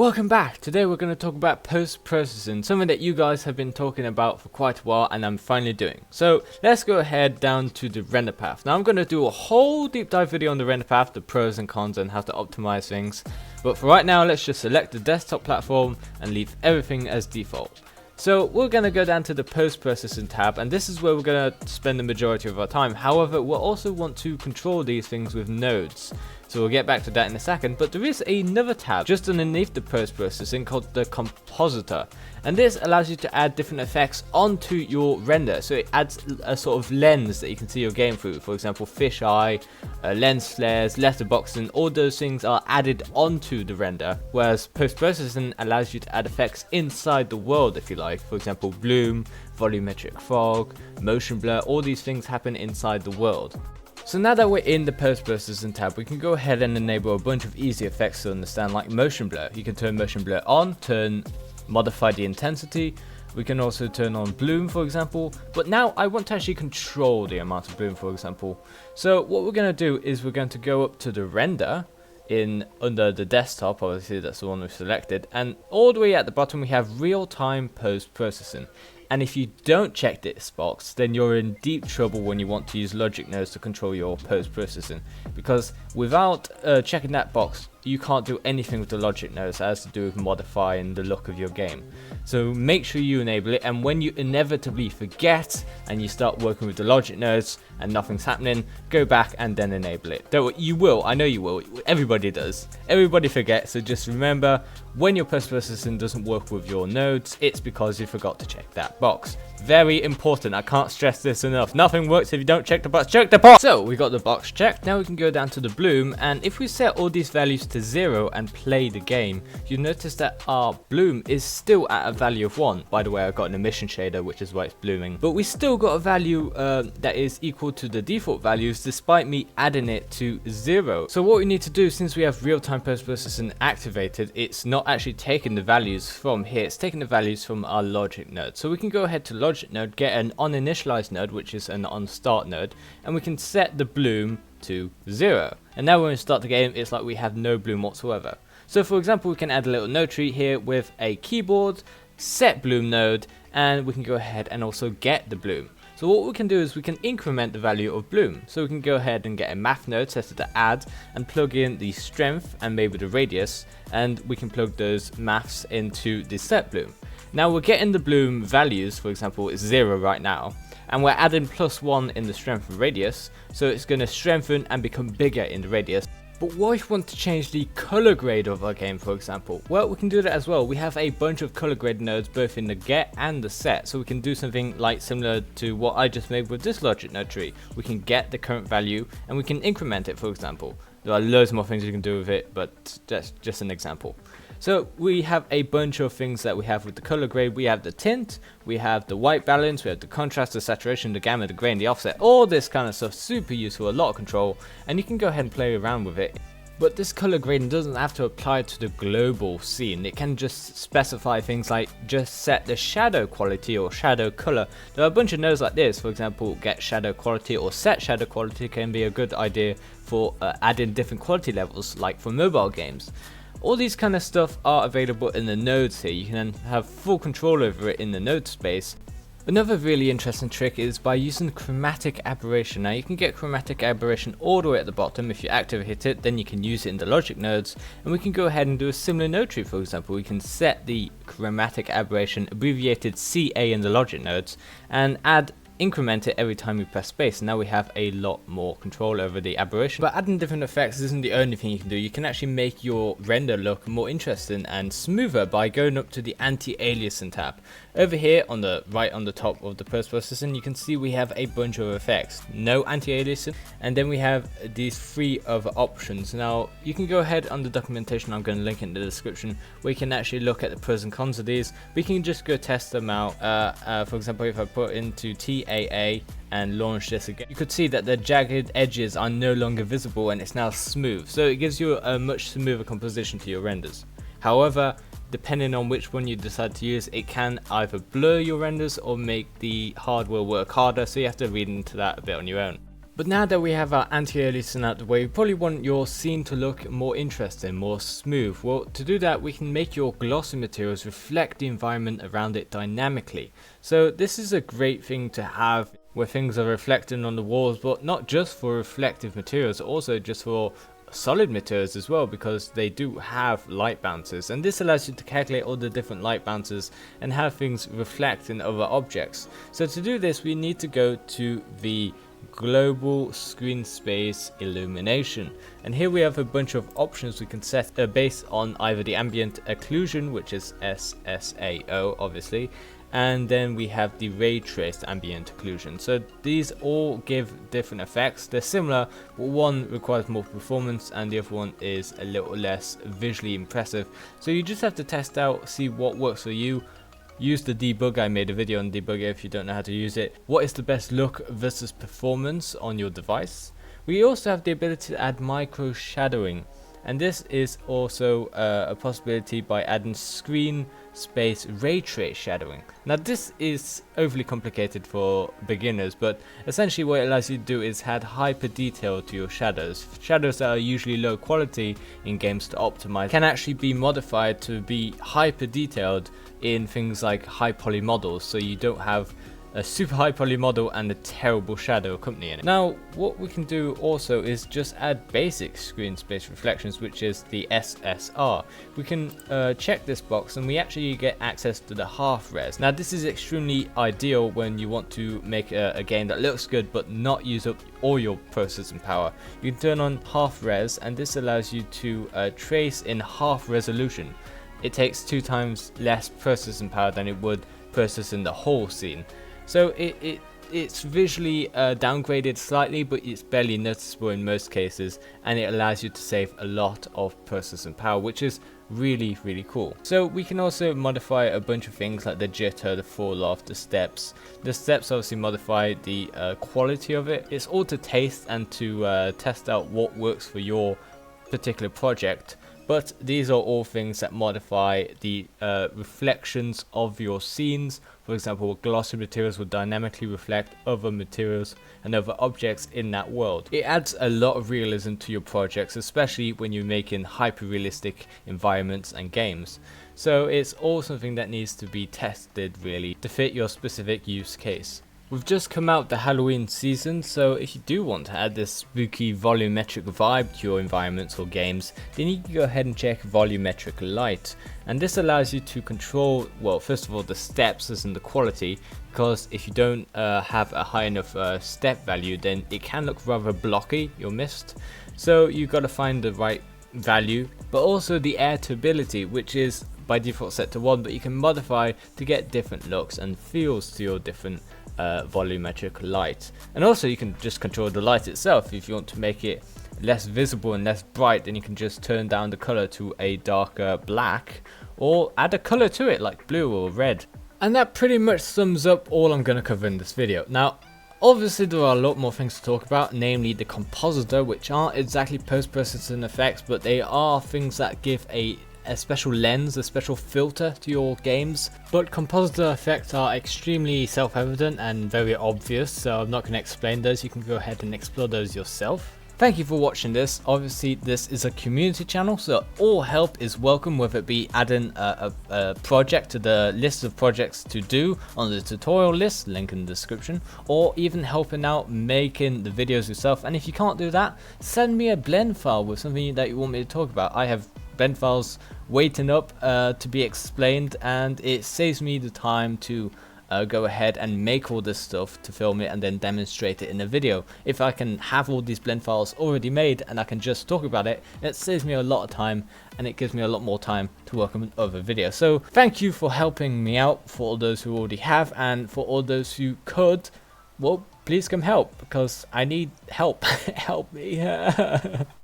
Welcome back. Today we're going to talk about post-processing, something that you guys have been talking about for quite a while and I'm finally doing. So let's go ahead down to the render path. Now I'm going to do a whole deep dive video on the render path, the pros and cons and how to optimize things. But for right now, let's just select the desktop platform and leave everything as default. So we're going to go down to the post-processing tab, and this is where we're going to spend the majority of our time. However, we'll also want to control these things with nodes. So we'll get back to that in a second, but there is another tab just underneath the post-processing called the compositor. And this allows you to add different effects onto your render. So it adds a sort of lens that you can see your game through. For example, fisheye, lens flares, letterboxing, all those things are added onto the render. Whereas post-processing allows you to add effects inside the world, if you like. For example, bloom, volumetric fog, motion blur, all these things happen inside the world. So now that we're in the post-processing tab, we can go ahead and enable a bunch of easy effects to understand, like motion blur. You can turn motion blur on, modify the intensity. We can also turn on bloom, for example, but now I want to actually control the amount of bloom, for example. So what we're going to do is we're going to go up to the render under the desktop, obviously that's the one we've selected, and all the way at the bottom we have real-time post-processing. And if you don't check this box, then you're in deep trouble when you want to use logic nodes to control your post-processing. Because without checking that box, you can't do anything with the logic nodes that has to do with modifying the look of your game. So make sure you enable it, and when you inevitably forget and you start working with the logic nodes and nothing's happening, go back and then enable it. Though you will, I know you will, everybody does. Everybody forgets, so just remember, when your post-processing doesn't work with your nodes, it's because you forgot to check that box. Very important, I can't stress this enough. Nothing works if you don't check the box. Check the box! So we got the box checked. Now we can go down to the bloom, and if we set all these values to 0 and play the game, you'll notice that our bloom is still at a value of 1. By the way, I got an emission shader, which is why it's blooming. But we still got a value that is equal to the default values, despite me adding it to 0. So what we need to do, since we have real-time post-processing activated, it's not actually taking the values from here, it's taking the values from our logic node. So we can go ahead to logic node, get an uninitialized node, which is an onStart node, and we can set the bloom to 0. And now when we start the game, it's like we have no bloom whatsoever. So for example, we can add a little node tree here with a keyboard, set bloom node, and we can go ahead and also get the bloom. So what we can do is we can increment the value of bloom. So we can go ahead and get a math node, set it to add, and plug in the strength and maybe the radius, and we can plug those maths into the set bloom. Now we're getting the bloom values, for example, it's 0 right now, and we're adding +1 in the strength and radius, so it's going to strengthen and become bigger in the radius. But what if we want to change the color grade of our game, for example? Well, we can do that as well. We have a bunch of color grade nodes both in the get and the set, so we can do something like similar to what I just made with this logic node tree. We can get the current value and we can increment it, for example. There are loads more things you can do with it, but that's just an example. So we have a bunch of things that we have with the color grade. We have the tint, we have the white balance, we have the contrast, the saturation, the gamma, the grain, the offset, all this kind of stuff. Super useful, a lot of control, and you can go ahead and play around with it. But this color grading doesn't have to apply to the global scene. It can just specify things like just set the shadow quality or shadow color. There are a bunch of nodes like this. For example, get shadow quality or set shadow quality can be a good idea for adding different quality levels, like for mobile games. All these kind of stuff are available in the nodes here. You can have full control over it in the node space. Another really interesting trick is by using chromatic aberration. Now you can get chromatic aberration all the way at the bottom. If you activate it, then you can use it in the logic nodes, and we can go ahead and do a similar node tree. For example, we can set the chromatic aberration, abbreviated CA, in the logic nodes, and increment it every time we press space. Now we have a lot more control over the aberration. But adding different effects isn't the only thing you can do. You can actually make your render look more interesting and smoother by going up to the anti-aliasing tab. Over here on the right on the top of the post-processing, you can see we have a bunch of effects. No anti-aliasing, and then we have these 3 other options. Now you can go ahead on the documentation, I'm going to link it in the description, where you can actually look at the pros and cons of these. We can just go test them out. For example, if I put into TAA and launch this again, you could see that the jagged edges are no longer visible and it's now smooth. So it gives you a much smoother composition to your renders. However, depending on which one you decide to use, it can either blur your renders or make the hardware work harder, so you have to read into that a bit on your own. But now that we have our anti-aliasing out the way, you probably want your scene to look more interesting, more smooth. Well, to do that, we can make your glossy materials reflect the environment around it dynamically. So this is a great thing to have where things are reflecting on the walls, but not just for reflective materials, also just for solid materials as well, because they do have light bounces, and this allows you to calculate all the different light bounces and have things reflect in other objects. So to do this, we need to go to the global screen space illumination, and here we have a bunch of options we can set based on either the ambient occlusion, which is SSAO obviously, and then we have the ray traced ambient occlusion. So these all give different effects. They're similar, but one requires more performance and the other one is a little less visually impressive. So you just have to test out, see what works for you. Use the debugger. I made a video on debugger if you don't know how to use it. What is the best look versus performance on your device? We also have the ability to add micro shadowing, and this is also a possibility by adding screen space ray trace shadowing. Now this is overly complicated for beginners, but essentially what it allows you to do is add hyper detail to your shadows. Shadows that are usually low quality in games to optimize can actually be modified to be hyper detailed in things like high poly models, so you don't have a super high poly model and a terrible shadow accompanying it. Now what we can do also is just add basic screen space reflections, which is the SSR. We can check this box and we actually get access to the half res. Now this is extremely ideal when you want to make a game that looks good but not use up all your processing power. You can turn on half res, and this allows you to trace in half resolution. It takes 2 times less processing power than it would processing the whole scene. So it's visually downgraded slightly, but it's barely noticeable in most cases, and it allows you to save a lot of processing power, which is really cool. So we can also modify a bunch of things like the jitter, the fall off, the steps. The steps obviously modify the quality of it. It's all to taste and to test out what works for your particular project. But these are all things that modify the reflections of your scenes. For example, glossy materials will dynamically reflect other materials and other objects in that world. It adds a lot of realism to your projects, especially when you're making hyper-realistic environments and games. So it's all something that needs to be tested really to fit your specific use case. We've just come out the Halloween season, so if you do want to add this spooky volumetric vibe to your environments or games, then you can go ahead and check volumetric light. And this allows you to control, well, first of all, the steps as in the quality, because if you don't have a high enough step value, then it can look rather blocky, your mist. So you've got to find the right value, but also the air turbidity, which is by default set to 1, but you can modify to get different looks and feels to your different volumetric light. And also you can just control the light itself. If you want to make it less visible and less bright, then you can just turn down the color to a darker black, or add a color to it like blue or red. And that pretty much sums up all I'm going to cover in this video. Now obviously there are a lot more things to talk about, namely the compositor, which aren't exactly post-processing effects, but they are things that give a special lens, a special filter to your games. But compositor effects are extremely self-evident and very obvious, so I'm not going to explain those. You can go ahead and explore those yourself. Thank you for watching this. Obviously this is a community channel, so all help is welcome, whether it be adding a project to the list of projects to do on the tutorial list, link in the description, or even helping out making the videos yourself. And if you can't do that, send me a blend file with something that you want me to talk about. I have blend files waiting up to be explained, and it saves me the time to go ahead and make all this stuff to film it and then demonstrate it in a video. If I can have all these blend files already made and I can just talk about it, it saves me a lot of time and it gives me a lot more time to work on other videos. So thank you for helping me out, for all those who already have, and for all those who could, well, please come help, because I need help. Help me.